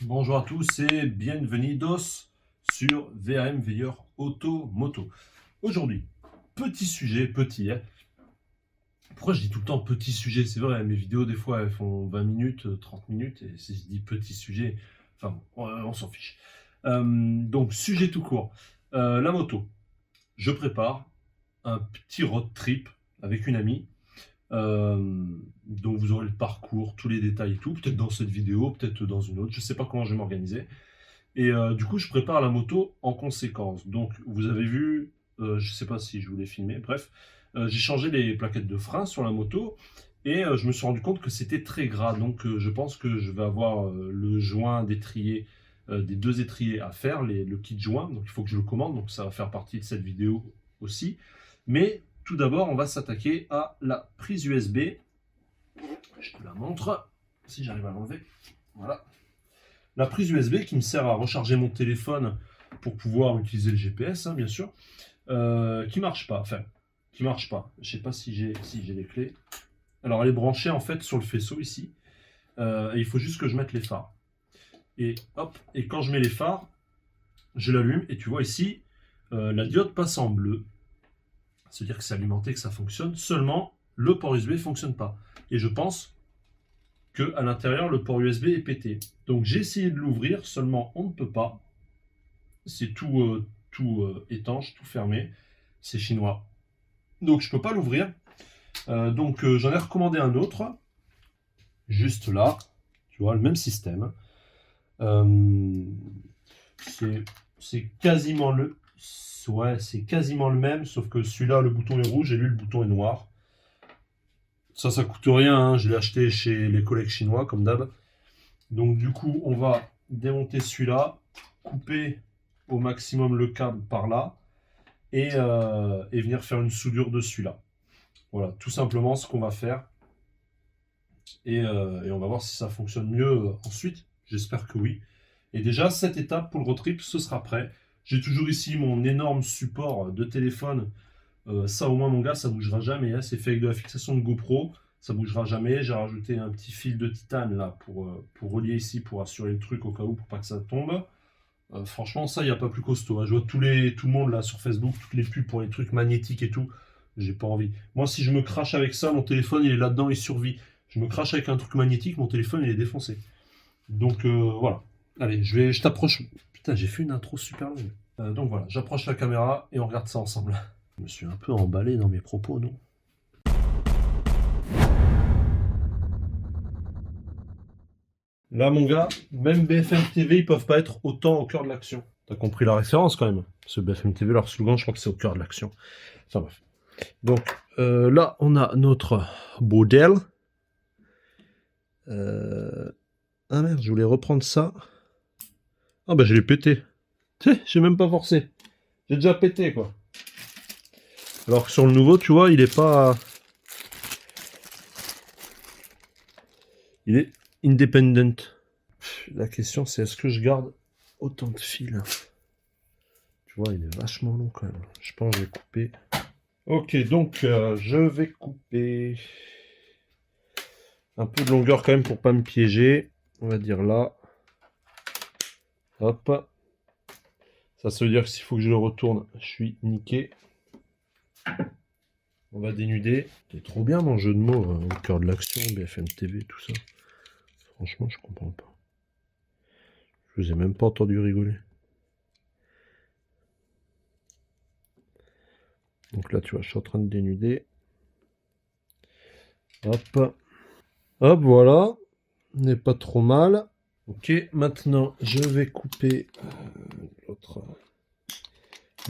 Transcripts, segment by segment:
Bonjour à tous et bienvenidos sur VAM Veilleur Auto Moto. Aujourd'hui, petit sujet, petit, hein. Pourquoi je dis tout le temps petit sujet? C'est vrai, mes vidéos des fois elles font 20 minutes, 30 minutes, et si je dis petit sujet, enfin bon, on s'en fiche. Donc sujet tout court. La moto. Je prépare un petit road trip avec une amie. Donc vous aurez le parcours, tous les détails et tout, peut-être dans cette vidéo, peut-être dans une autre, je ne sais pas comment je vais m'organiser. Et du coup, je prépare la moto en conséquence. Donc, vous avez vu, je ne sais pas si je voulais filmer, bref, j'ai changé les plaquettes de frein sur la moto et je me suis rendu compte que c'était très gras. Donc, je pense que je vais avoir le joint d'étrier, des deux étriers à faire, le kit joint. Donc, il faut que je le commande. Donc, ça va faire partie de cette vidéo aussi. Mais tout d'abord, on va s'attaquer à la prise USB. Je te la montre, si j'arrive à l'enlever. Voilà. La prise USB qui me sert à recharger mon téléphone pour pouvoir utiliser le GPS, hein, bien sûr, qui marche pas. Enfin, qui marche pas. Je sais pas si j'ai les clés. Alors, elle est branchée en fait sur le faisceau ici. Et il faut juste que je mette les phares. Et hop, et quand je mets les phares, je l'allume et tu vois ici, la diode passe en bleu. C'est-à-dire que c'est alimenté, que ça fonctionne. Seulement, le port USB ne fonctionne pas. Et je pense que à l'intérieur, le port USB est pété. Donc j'ai essayé de l'ouvrir, seulement on ne peut pas. C'est tout étanche, tout fermé. C'est chinois. Donc je ne peux pas l'ouvrir. Donc j'en ai recommandé un autre, juste là. Tu vois, le même système. Euh, c'est quasiment le... Ouais, c'est quasiment le même, sauf que celui-là, le bouton est rouge et lui, le bouton est noir. Ça coûte rien, hein. Je l'ai acheté chez les collègues chinois, comme d'hab. Donc du coup, on va démonter celui-là, couper au maximum le câble par là, et venir faire une soudure de celui-là. Voilà, tout simplement ce qu'on va faire. Et on va voir si ça fonctionne mieux ensuite. J'espère que oui. Et déjà, cette étape pour le road trip, ce sera prêt. J'ai toujours ici mon énorme support de téléphone. Ça, au moins, mon gars, ça bougera jamais, hein. C'est fait avec de la fixation de GoPro. Ça bougera jamais. J'ai rajouté un petit fil de titane là pour relier ici, pour assurer le truc au cas où, pour pas que ça tombe. Franchement, ça, il n'y a pas plus costaud, hein. Je vois tout le monde là sur Facebook, toutes les pubs pour les trucs magnétiques et tout. J'ai pas envie. Moi, si je me crache avec ça, mon téléphone, il est là-dedans, il survit. Je me crache avec un truc magnétique, mon téléphone, il est défoncé. Donc, voilà. Allez, je t'approche. Putain, j'ai fait une intro super longue. Donc voilà, j'approche la caméra et on regarde ça ensemble. Je me suis un peu emballé dans mes propos, non? Là, mon gars, même BFM TV, ils peuvent pas être autant au cœur de l'action. T'as compris la référence quand même? Ce BFM TV, leur slogan, je crois que c'est au cœur de l'action. Enfin bref. Donc là, on a notre modèle. Ah merde, je voulais reprendre ça. Ah bah je l'ai pété. Tu sais, j'ai même pas forcé. J'ai déjà pété quoi. Alors que sur le nouveau, tu vois, il est pas... Il est independent. La question c'est est-ce que je garde autant de fils? Tu vois, il est vachement long quand même. Je pense que je vais couper. Ok, donc je vais couper un peu de longueur quand même pour pas me piéger. On va dire là. Hop. Ça veut dire que s'il faut que je le retourne, je suis niqué. On va dénuder. C'est trop bien mon jeu de mots, au cœur de l'action, BFM TV, tout ça. Franchement, je comprends pas. Je vous ai même pas entendu rigoler. Donc là, tu vois, je suis en train de dénuder. Hop. Hop, voilà. N'est pas trop mal. Ok, maintenant, je vais couper l'autre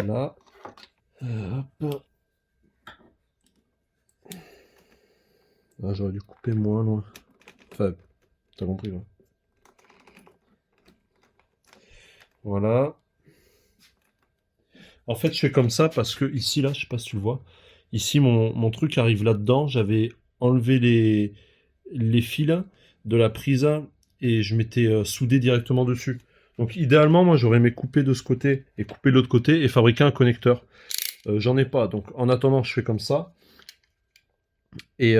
là. Hop. Ah, j'aurais dû couper moins loin. Enfin, t'as compris, quoi. Voilà. En fait, je fais comme ça parce que ici, là, je sais pas si tu le vois. Ici, mon truc arrive là-dedans. J'avais enlevé les fils de la prise et je m'étais soudé directement dessus. Donc, idéalement, moi, j'aurais aimé couper de ce côté et couper de l'autre côté et fabriquer un connecteur. J'en ai pas. Donc, en attendant, je fais comme ça. Et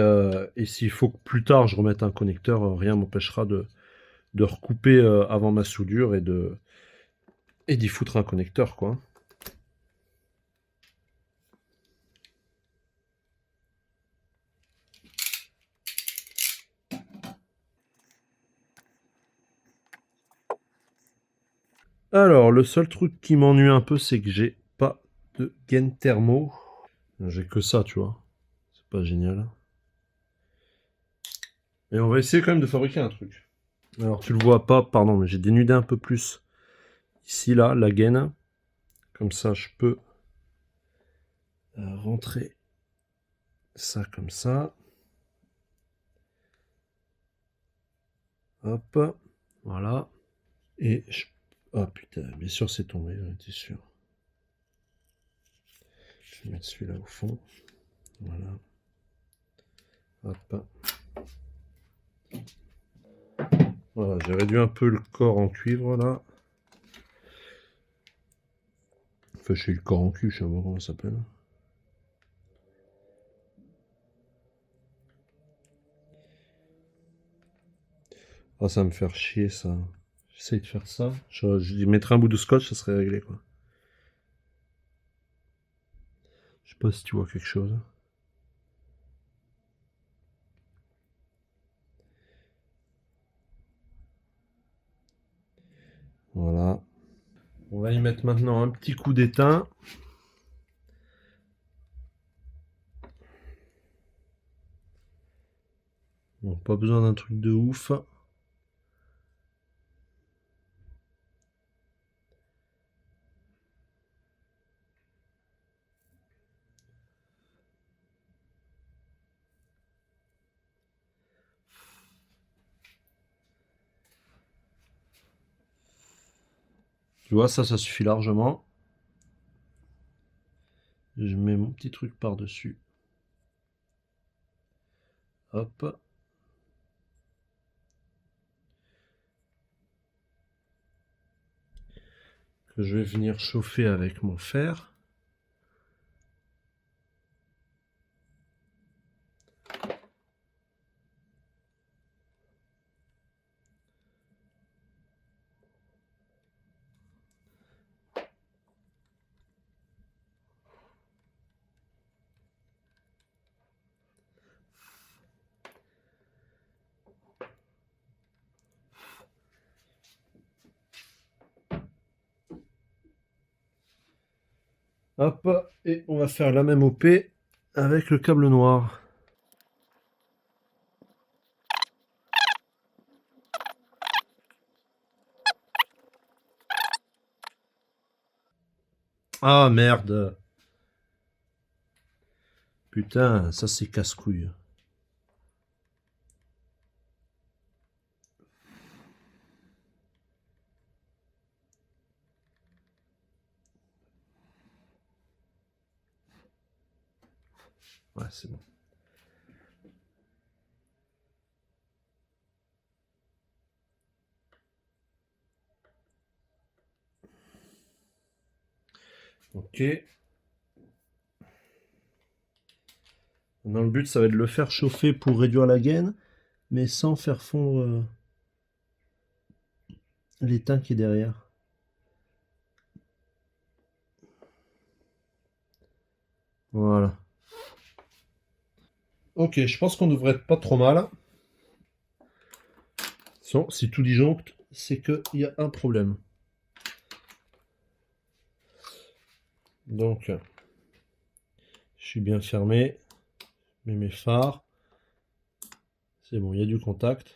s'il faut que plus tard, je remette un connecteur, rien m'empêchera de de recouper avant ma soudure et d'y foutre un connecteur, quoi. Alors, le seul truc qui m'ennuie un peu, c'est que j'ai pas de gaine thermo. J'ai que ça, tu vois. C'est pas génial. Et on va essayer quand même de fabriquer un truc. Alors, tu le vois pas, pardon, mais j'ai dénudé un peu plus ici, là, la gaine. Comme ça, je peux rentrer ça comme ça. Hop, voilà. Et je... Oh putain, bien sûr c'est tombé, j'en étais sûr. Je vais mettre celui-là au fond. Voilà. Hop. Voilà, j'ai réduit un peu le corps en cuivre là. Enfin, je suis le corps en cuivre, je sais pas comment ça s'appelle. Ah, ça va me faire chier ça. J'essaye de faire ça. Je mettrai un bout de scotch, ça serait réglé quoi. Je sais pas si tu vois quelque chose. Voilà. On va y mettre maintenant un petit coup d'étain. Bon, pas besoin d'un truc de ouf. Tu vois, ça suffit largement. Je mets mon petit truc par-dessus. Hop. Que je vais venir chauffer avec mon fer. Hop, et on va faire la même OP avec le câble noir. Ah merde. Putain, ça c'est casse-couille. Ouais, c'est bon. Ok. Maintenant le but ça va être de le faire chauffer pour réduire la gaine, mais sans faire fondre l'étain qui est derrière. Voilà. Ok, je pense qu'on devrait être pas trop mal. Si tout disjoncte, c'est qu'il y a un problème. Donc, je suis bien fermé. Je mets mes phares. C'est bon, il y a du contact.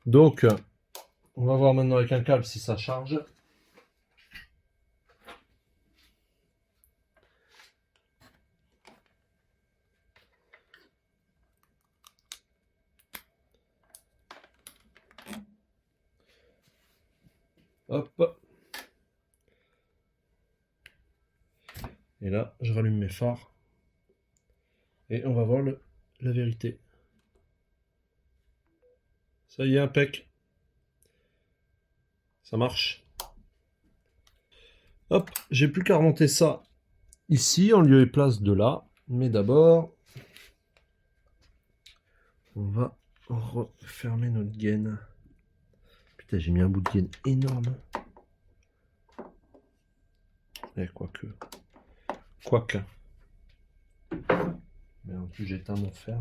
Donc, on va voir maintenant avec un câble si ça charge. Hop. Et là, je rallume mes phares. Et on va voir la vérité. Ça y est, impec. Ça marche. Hop, j'ai plus qu'à remonter ça ici, en lieu et place de là. Mais d'abord, on va refermer notre gaine. Putain, j'ai mis un bout de gaine énorme. Eh, quoique. Quoique. Mais en plus, j'ai éteint mon fer.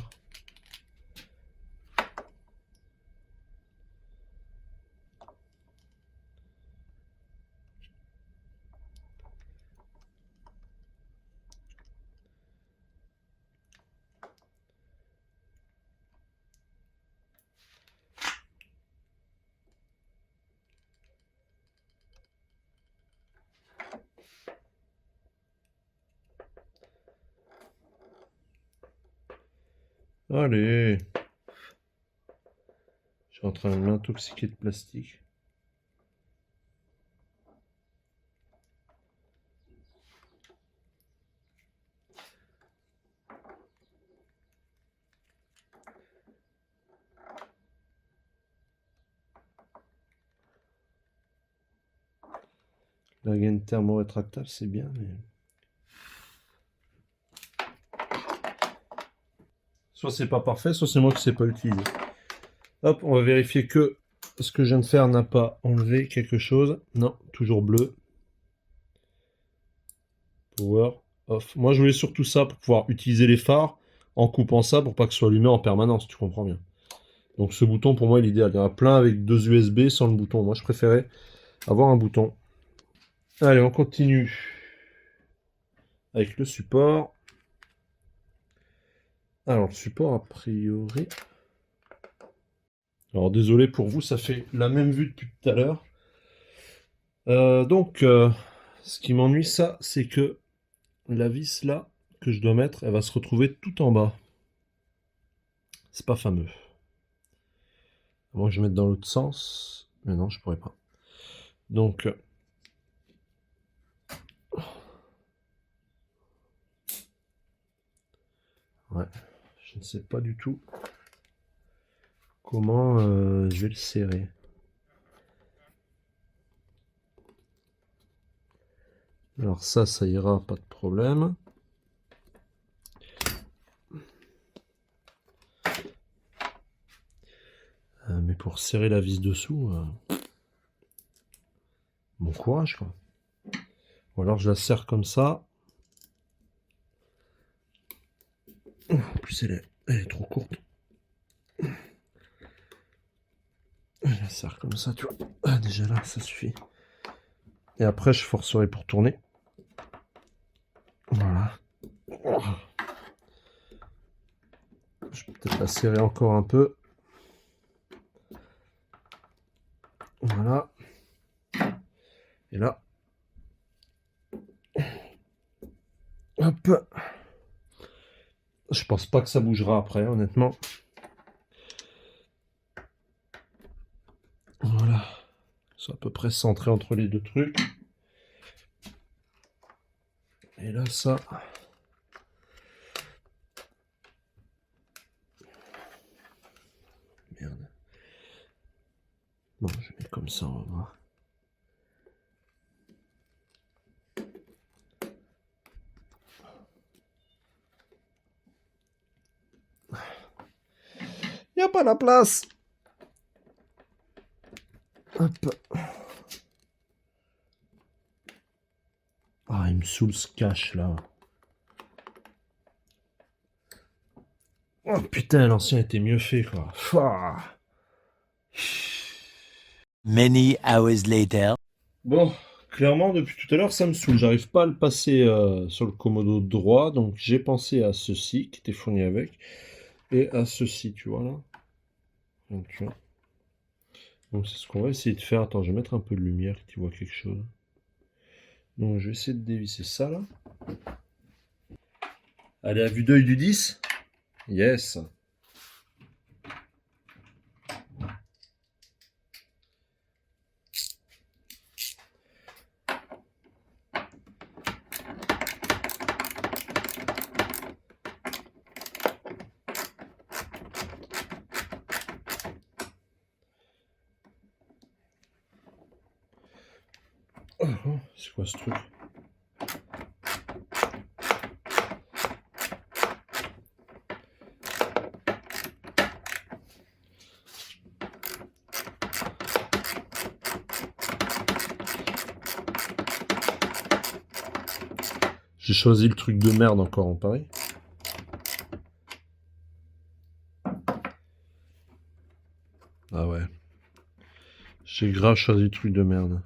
Allez. Je suis en train de m'intoxiquer de plastique. La gaine thermo-rétractable, c'est bien, mais... Soit c'est pas parfait, soit c'est moi qui sais pas utiliser. Hop, on va vérifier que ce que je viens de faire n'a pas enlevé quelque chose. Non, toujours bleu. Power off. Moi, je voulais surtout ça pour pouvoir utiliser les phares en coupant ça pour pas que ce soit allumé en permanence, tu comprends bien. Donc ce bouton, pour moi, est l'idéal. Il y en a plein avec 2 USB sans le bouton. Moi, je préférais avoir un bouton. Allez, on continue avec le support. Alors, le support, a priori... Alors, désolé pour vous, ça fait la même vue depuis tout à l'heure. Ce qui m'ennuie, ça, c'est que la vis, là, que je dois mettre, elle va se retrouver tout en bas. C'est pas fameux. Moi, je vais mettre dans l'autre sens. Mais non, je pourrais pas. Donc... ouais, je ne sais pas du tout comment je vais le serrer. Alors ça ira, pas de problème. Mais pour serrer la vis dessous, bon courage quoi. Ou alors je la serre comme ça. En plus elle est trop courte. Je la serre comme ça, tu vois. Ah, déjà là, ça suffit. Et après, je forcerai pour tourner. Voilà. Je peux peut-être la serrer encore un peu. Voilà. Et là. Hop. Je pense pas que ça bougera après, honnêtement. Voilà. C'est à peu près centré entre les deux trucs. Et là, ça... Merde. Bon, je vais mettre comme ça, on va voir. Il n'y a pas la place. Hop. Ah, il me saoule ce cache là. Oh putain, l'ancien était mieux fait quoi. Fouah. Many hours later. Bon, clairement depuis tout à l'heure ça me saoule. J'arrive pas à le passer sur le commodo droit. Donc j'ai pensé à ceci qui était fourni avec. Et à ceci, tu vois là. Donc c'est ce qu'on va essayer de faire. Attends, je vais mettre un peu de lumière que tu vois quelque chose. Donc je vais essayer de dévisser ça là. Allez, à vue d'œil du 10. Yes. Oh, c'est quoi ce truc? J'ai choisi le truc de merde encore en Paris. Ah ouais. J'ai grave choisi le truc de merde.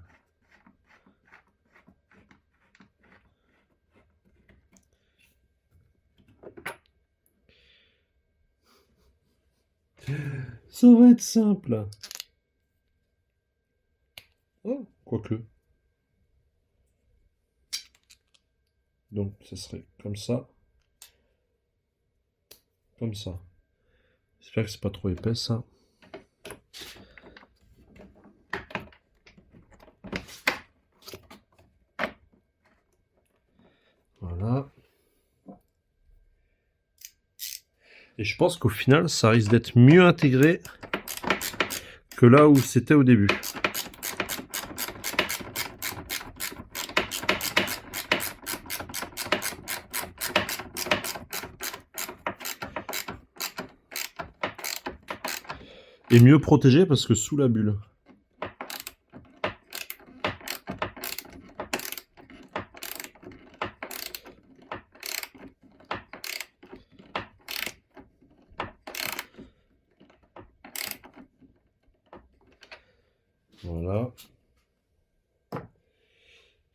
Ça va être simple. Oh, quoique. Donc, ça serait comme ça. Comme ça. J'espère que c'est pas trop épais, ça. Voilà. Et je pense qu'au final, ça risque d'être mieux intégré que là où c'était au début. Et mieux protégé parce que sous la bulle. Voilà.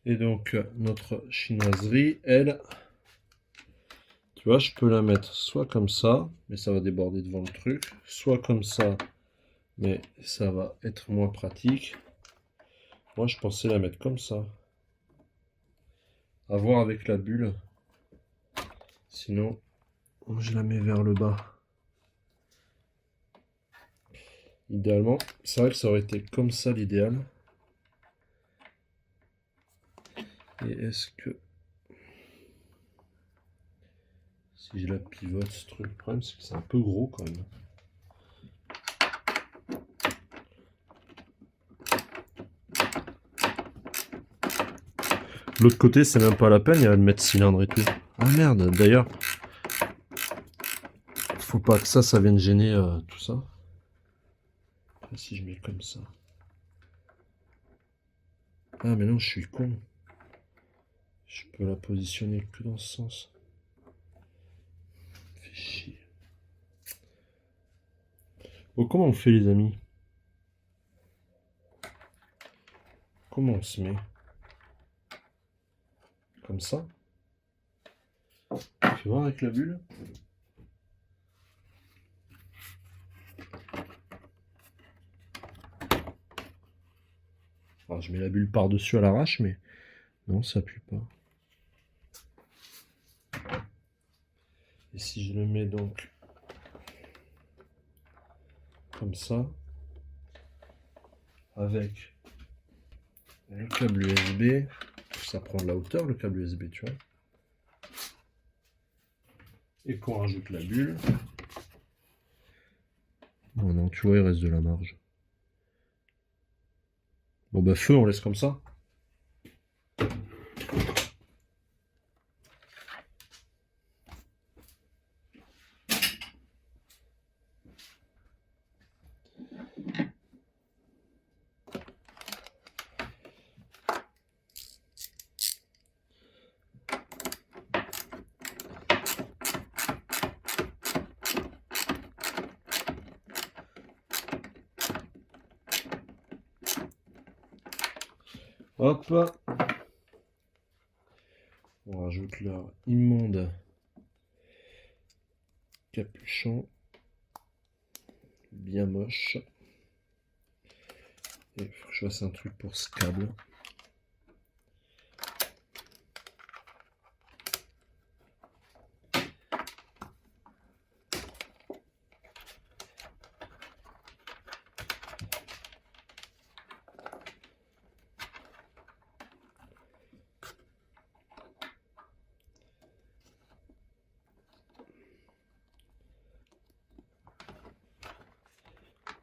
Et donc, notre chinoiserie, elle, tu vois, je peux la mettre soit comme ça, mais ça va déborder devant le truc, soit comme ça, mais ça va être moins pratique. Moi, je pensais la mettre comme ça. À voir avec la bulle. Sinon, je la mets vers le bas. Idéalement, c'est vrai que ça aurait été comme ça l'idéal. Et est-ce que... Si je la pivote, ce truc, le problème c'est que c'est un peu gros quand même. L'autre côté, c'est même pas la peine, il va le mettre cylindre et tout. Ah merde, d'ailleurs, faut pas que ça vienne gêner tout ça. Et si je mets comme ça. Ah mais non, je suis con. Je peux la positionner que dans ce sens. Fait chier. Bon, comment on fait les amis? Comment on se met? Comme ça? Fais voir avec la bulle. Alors, je mets la bulle par-dessus à l'arrache, mais non, ça appuie pas. Et si je le mets donc comme ça, avec le câble USB, ça prend de la hauteur le câble USB, tu vois. Et qu'on rajoute la bulle. Oh non, tu vois, il reste de la marge. Bon bah feu, on laisse comme ça. Hop. On rajoute leur immonde capuchon. Bien moche. Et il faut que je fasse un truc pour ce câble.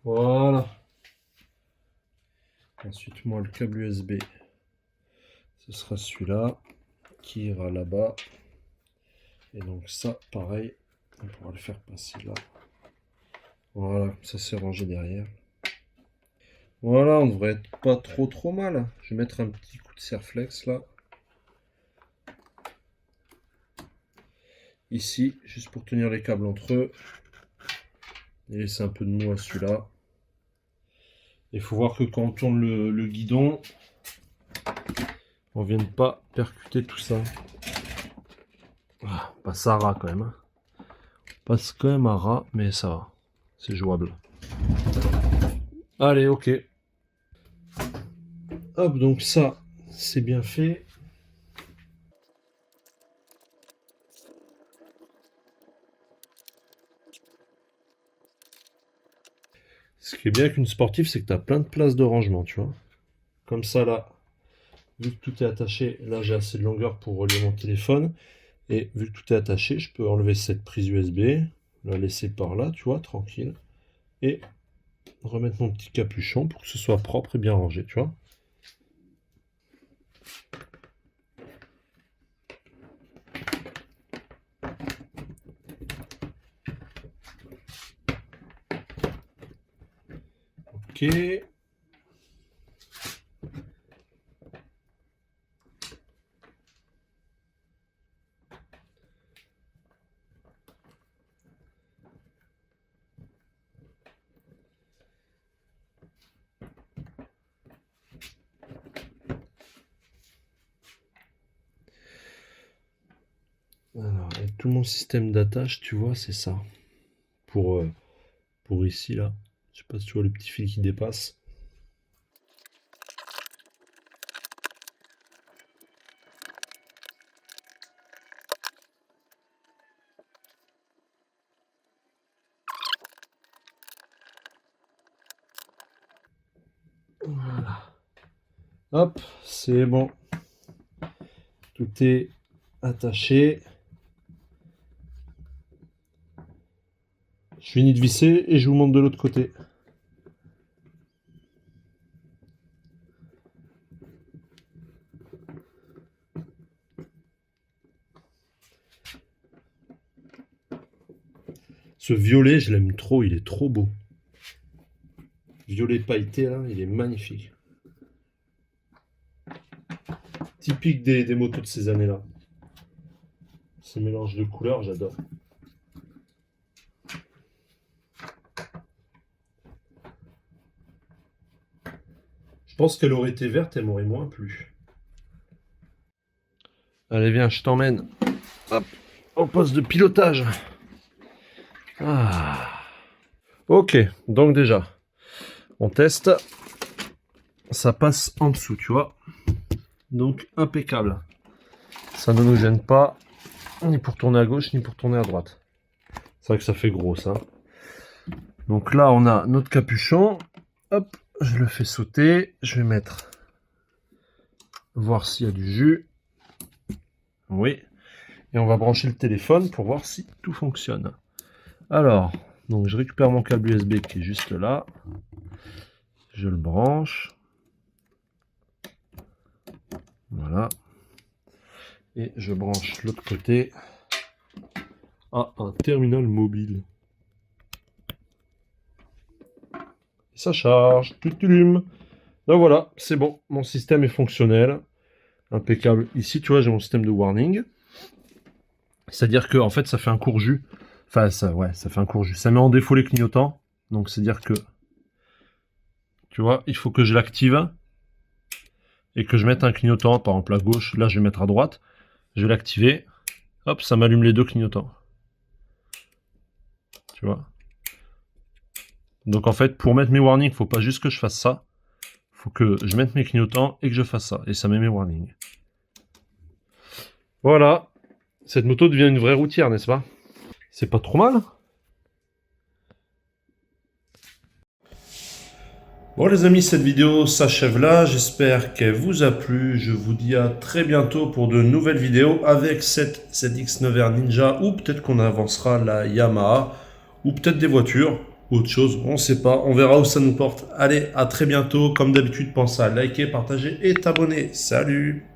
Voilà. Ensuite, moi, le câble USB, ce sera celui-là qui ira là-bas. Et donc ça, pareil, on pourra le faire passer là. Voilà, ça s'est rangé derrière. Voilà, on devrait être pas trop mal. Je vais mettre un petit coup de serflex là. ici, juste pour tenir les câbles entre eux. Et laisser un peu de mou à celui-là. Il faut voir que quand on tourne le guidon, on ne vienne pas percuter tout ça. Ah, passe à ras quand même. Hein. Passe quand même à ras, mais ça va. C'est jouable. Allez, ok. Hop, donc ça, c'est bien fait. Ce qui est bien avec une sportive, c'est que tu as plein de places de rangement, tu vois. Comme ça, là, vu que tout est attaché, là, j'ai assez de longueur pour relier mon téléphone. Et vu que tout est attaché, je peux enlever cette prise USB, la laisser par là, tu vois, tranquille. Et remettre mon petit capuchon pour que ce soit propre et bien rangé, tu vois. Ok. Alors, avec tout mon système d'attache, tu vois, c'est ça. Pour ici, là. Je sais pas si tu vois le petit fil qui dépasse. Voilà. Hop, c'est bon. Tout est attaché. Je finis de visser et je vous montre de l'autre côté. Ce violet, je l'aime trop, il est trop beau. Violet pailleté, là, il est magnifique. Typique des motos de ces années-là. Ce mélange de couleurs, j'adore. Je pense qu'elle aurait été verte, elle m'aurait moins plu. Allez, viens, je t'emmène. Hop, au poste de pilotage. Ah. Ok, donc déjà, on teste. Ça passe en dessous, tu vois. Donc, impeccable. Ça ne nous gêne pas, ni pour tourner à gauche, ni pour tourner à droite. C'est vrai que ça fait gros, ça. Donc là, on a notre capuchon. Hop, je le fais sauter. Je vais mettre... Voir s'il y a du jus. Oui. Et on va brancher le téléphone pour voir si tout fonctionne. Alors, donc je récupère mon câble USB qui est juste là. Je le branche. Voilà. Et je branche l'autre côté à un terminal mobile. Et ça charge. Donc voilà, c'est bon. Mon système est fonctionnel. Impeccable. Ici, tu vois, j'ai mon système de warning. C'est-à-dire que, en fait, ça fait un court jus. Enfin, ça fait un court jus. Ça met en défaut les clignotants. Donc, c'est-à-dire que, tu vois, il faut que je l'active et que je mette un clignotant, par exemple à gauche. Là, je vais mettre à droite. Je vais l'activer. Hop, ça m'allume les deux clignotants. Tu vois. Donc, en fait, pour mettre mes warnings, il ne faut pas juste que je fasse ça. Il faut que je mette mes clignotants et que je fasse ça. Et ça met mes warnings. Voilà. Cette moto devient une vraie routière, n'est-ce pas? C'est pas trop mal. Bon les amis, cette vidéo s'achève là. J'espère qu'elle vous a plu. Je vous dis à très bientôt pour de nouvelles vidéos avec cette ZX9R Ninja. Ou peut-être qu'on avancera la Yamaha. Ou peut-être des voitures. Ou autre chose. On ne sait pas. On verra où ça nous porte. Allez, à très bientôt. Comme d'habitude, pensez à liker, partager et t'abonner. Salut!